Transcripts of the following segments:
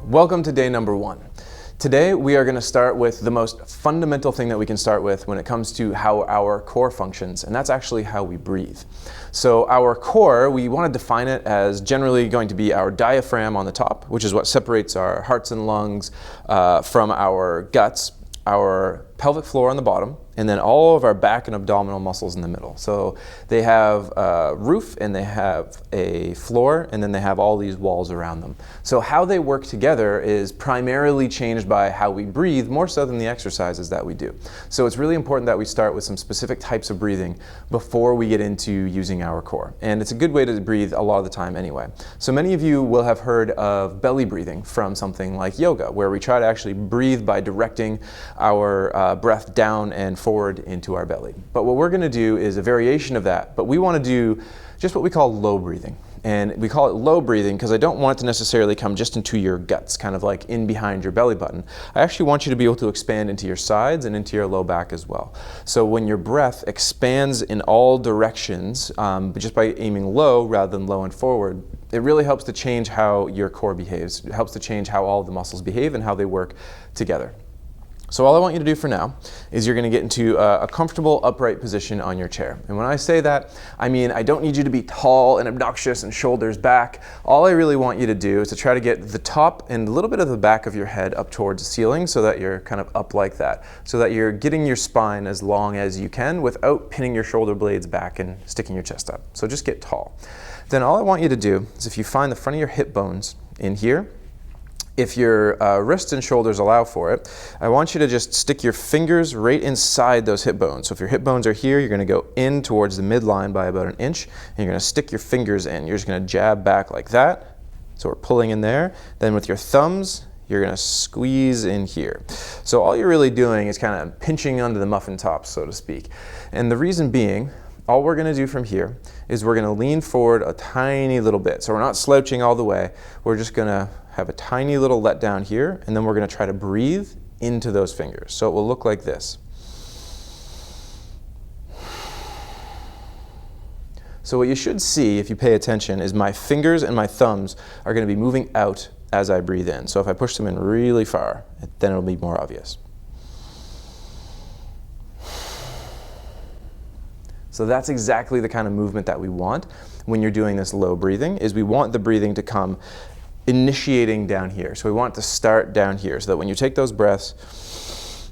welcome to day number 1. Today we are going to start with the most fundamental thing that we can start with when it comes to how our core functions, and that's actually how we breathe. So our core, we want to define it as generally going to be our diaphragm on the top, which is what separates our hearts and lungs from our guts, our pelvic floor on the bottom, and then all of our back and abdominal muscles in the middle. So they have a roof and they have a floor, and then they have all these walls around them. So how they work together is primarily changed by how we breathe, more so than the exercises that we do. So it's really important that we start with some specific types of breathing before we get into using our core. And it's a good way to breathe a lot of the time anyway. So many of you will have heard of belly breathing from something like yoga, where we try to actually breathe by directing our breath down and forward into our belly. But what we're going to do is a variation of that, but we want to do just what we call low breathing. And we call it low breathing because I don't want it to necessarily come just into your guts, kind of like in behind your belly button. I actually want you to be able to expand into your sides and into your low back as well. So when your breath expands in all directions, but just by aiming low rather than low and forward, it really helps to change how your core behaves. It helps to change how all of the muscles behave and how they work together. So all I want you to do for now is you're going to get into a comfortable upright position on your chair. And when I say that, I mean I don't need you to be tall and obnoxious and shoulders back. All I really want you to do is to try to get the top and a little bit of the back of your head up towards the ceiling so that you're kind of up like that. So that you're getting your spine as long as you can without pinning your shoulder blades back and sticking your chest up. So just get tall. Then all I want you to do is if you find the front of your hip bones in here, if your wrists and shoulders allow for it, I want you to just stick your fingers right inside those hip bones. So if your hip bones are here, you're going to go in towards the midline by about 1 inch, and you're going to stick your fingers in. You're just going to jab back like that. So we're pulling in there. Then with your thumbs, you're going to squeeze in here. So all you're really doing is kind of pinching under the muffin top, so to speak. And the reason being, all we're going to do from here is we're going to lean forward a tiny little bit. So we're not slouching all the way. We're just going to have a tiny little let down here, and then we're going to try to breathe into those fingers. So it will look like this. So what you should see if you pay attention is my fingers and my thumbs are going to be moving out as I breathe in. So if I push them in really far, then it'll be more obvious. So that's exactly the kind of movement that we want when you're doing this low breathing, is we want the breathing to come initiating down here. So we want it to start down here so that when you take those breaths,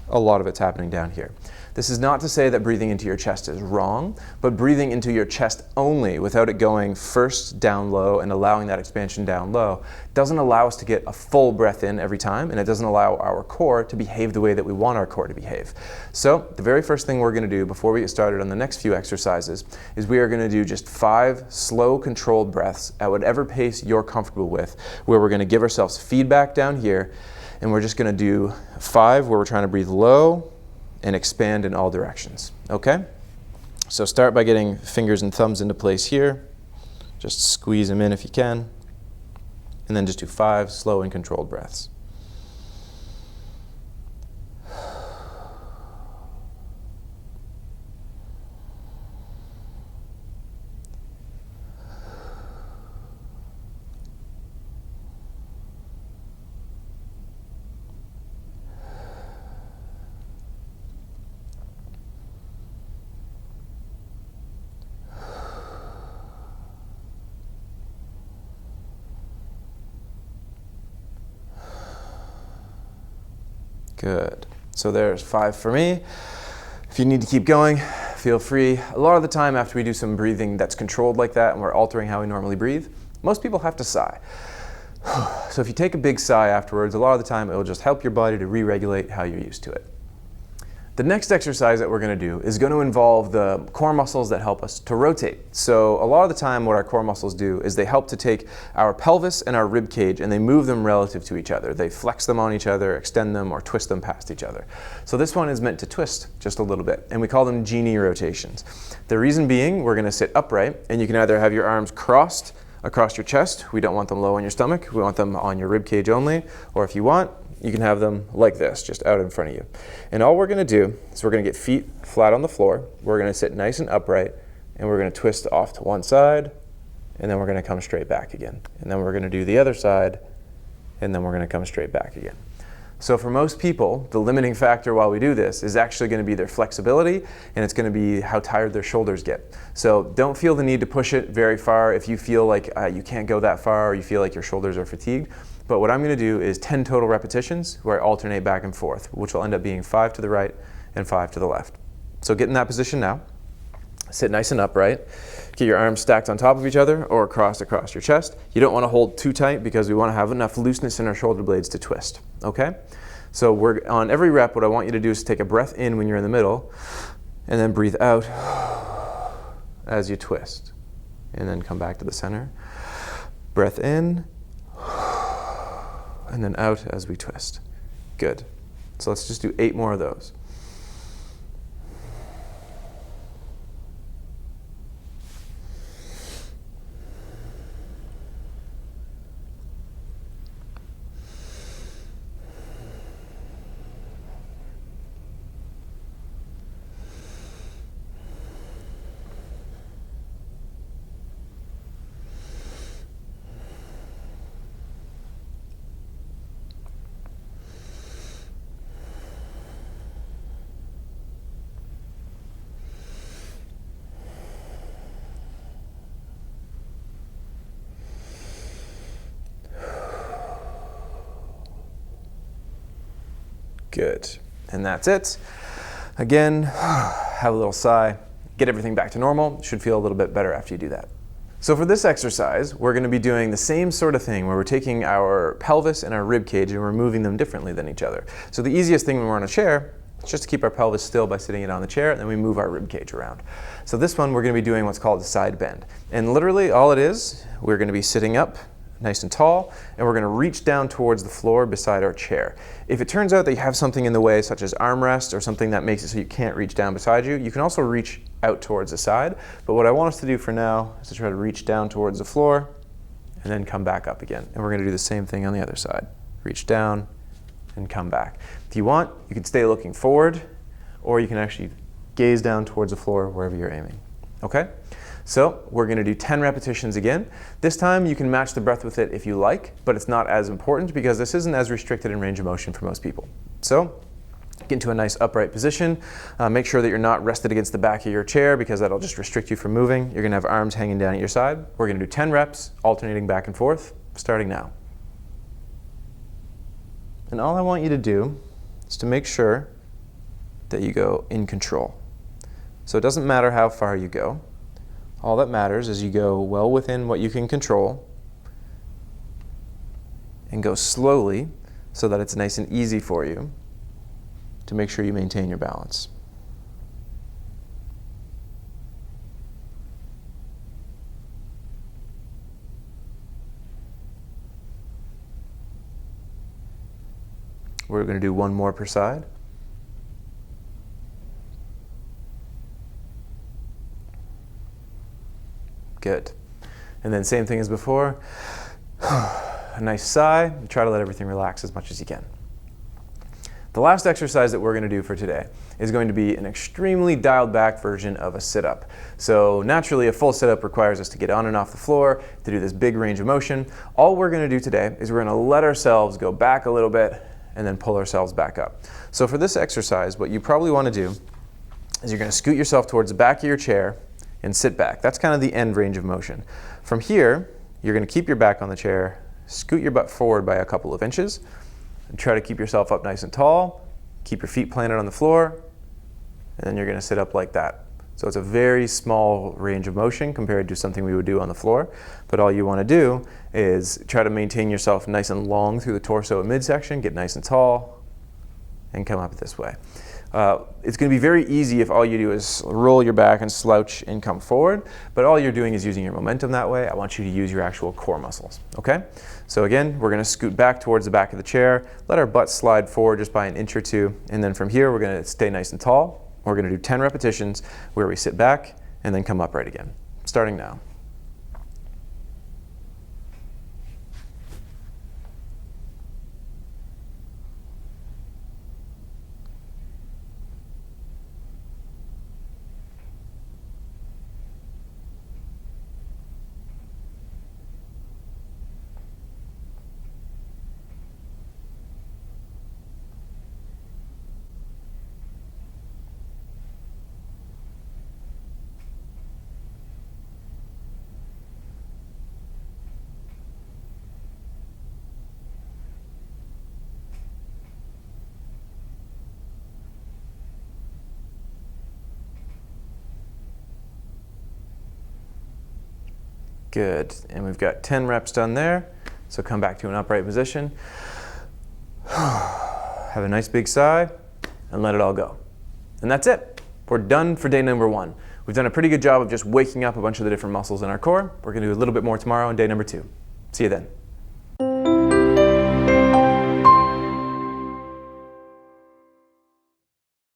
a lot of it's happening down here. This is not to say that breathing into your chest is wrong, but breathing into your chest only without it going first down low and allowing that expansion down low doesn't allow us to get a full breath in every time, and it doesn't allow our core to behave the way that we want our core to behave. So the very first thing we're going to do before we get started on the next few exercises is we are going to do just 5 slow controlled breaths at whatever pace you're comfortable with, where we're going to give ourselves feedback down here, and we're just going to do 5 where we're trying to breathe low and expand in all directions, okay? So start by getting fingers and thumbs into place here. Just squeeze them in if you can. And then just do 5 slow and controlled breaths. Good. So there's 5 for me. If you need to keep going, feel free. A lot of the time after we do some breathing that's controlled like that and we're altering how we normally breathe, most people have to sigh. So if you take a big sigh afterwards, a lot of the time it will just help your body to re-regulate how you're used to it. The next exercise that we're going to do is going to involve the core muscles that help us to rotate. So a lot of the time what our core muscles do is they help to take our pelvis and our rib cage and they move them relative to each other. They flex them on each other, extend them, or twist them past each other. So this one is meant to twist just a little bit, and we call them Genie rotations. The reason being, we're going to sit upright, and you can either have your arms crossed across your chest. We don't want them low on your stomach. We want them on your rib cage only, or if you want, you can have them like this, just out in front of you. And all we're going to do is we're going to get feet flat on the floor. We're going to sit nice and upright, and we're going to twist off to one side, and then we're going to come straight back again. And then we're going to do the other side, and then we're going to come straight back again. So for most people, the limiting factor while we do this is actually going to be their flexibility, and it's going to be how tired their shoulders get. So don't feel the need to push it very far if you feel like you can't go that far or you feel like your shoulders are fatigued. But what I'm going to do is 10 total repetitions where I alternate back and forth, which will end up being 5 to the right and 5 to the left. So get in that position now. Sit nice and upright. Get your arms stacked on top of each other or across your chest. You don't want to hold too tight because we want to have enough looseness in our shoulder blades to twist, okay? So we're on every rep, what I want you to do is take a breath in when you're in the middle and then breathe out as you twist. And then come back to the center. Breath in and then out as we twist. Good. So let's just do 8 more of those. Good. And that's it. Again, have a little sigh, get everything back to normal. Should feel a little bit better after you do that. So for this exercise, we're going to be doing the same sort of thing where we're taking our pelvis and our rib cage and we're moving them differently than each other. So the easiest thing when we're on a chair is just to keep our pelvis still by sitting it on the chair, and then we move our rib cage around. So this one we're going to be doing what's called a side bend. And literally all it is, we're going to be sitting up nice and tall, and we're going to reach down towards the floor beside our chair. If it turns out that you have something in the way, such as armrest or something that makes it so you can't reach down beside you, you can also reach out towards the side. But what I want us to do for now is to try to reach down towards the floor and then come back up again. And we're going to do the same thing on the other side. Reach down and come back. If you want, you can stay looking forward, or you can actually gaze down towards the floor wherever you're aiming. Okay? So we're going to do 10 repetitions again. This time you can match the breath with it if you like, but it's not as important because this isn't as restricted in range of motion for most people. So get into a nice upright position. Make sure that you're not rested against the back of your chair because that'll just restrict you from moving. You're going to have arms hanging down at your side. We're going to do 10 reps, alternating back and forth, starting now. And all I want you to do is to make sure that you go in control. So it doesn't matter how far you go. All that matters is you go well within what you can control and go slowly so that it's nice and easy for you to make sure you maintain your balance. We're going to do 1 more per side. Good. And then same thing as before. A nice sigh. Try to let everything relax as much as you can. The last exercise that we're going to do for today is going to be an extremely dialed back version of a sit-up. So naturally, a full sit-up requires us to get on and off the floor, to do this big range of motion. All we're going to do today is we're going to let ourselves go back a little bit and then pull ourselves back up. So for this exercise, what you probably want to do is you're going to scoot yourself towards the back of your chair and sit back. That's kind of the end range of motion. From here, you're going to keep your back on the chair, scoot your butt forward by a couple of inches, and try to keep yourself up nice and tall. Keep your feet planted on the floor, and then you're going to sit up like that. So it's a very small range of motion compared to something we would do on the floor. But all you want to do is try to maintain yourself nice and long through the torso and midsection, get nice and tall, and come up this way. It's going to be very easy if all you do is roll your back and slouch and come forward, but all you're doing is using your momentum that way. I want you to use your actual core muscles, okay? So again, we're going to scoot back towards the back of the chair, let our butt slide forward just by an inch or two, and then from here we're going to stay nice and tall. We're going to do 10 repetitions where we sit back and then come upright again, starting now. Good. And we've got 10 reps done there. So come back to an upright position. Have a nice big sigh and let it all go. And that's it. We're done for day number 1. We've done a pretty good job of just waking up a bunch of the different muscles in our core. We're going to do a little bit more tomorrow on day number 2. See you then.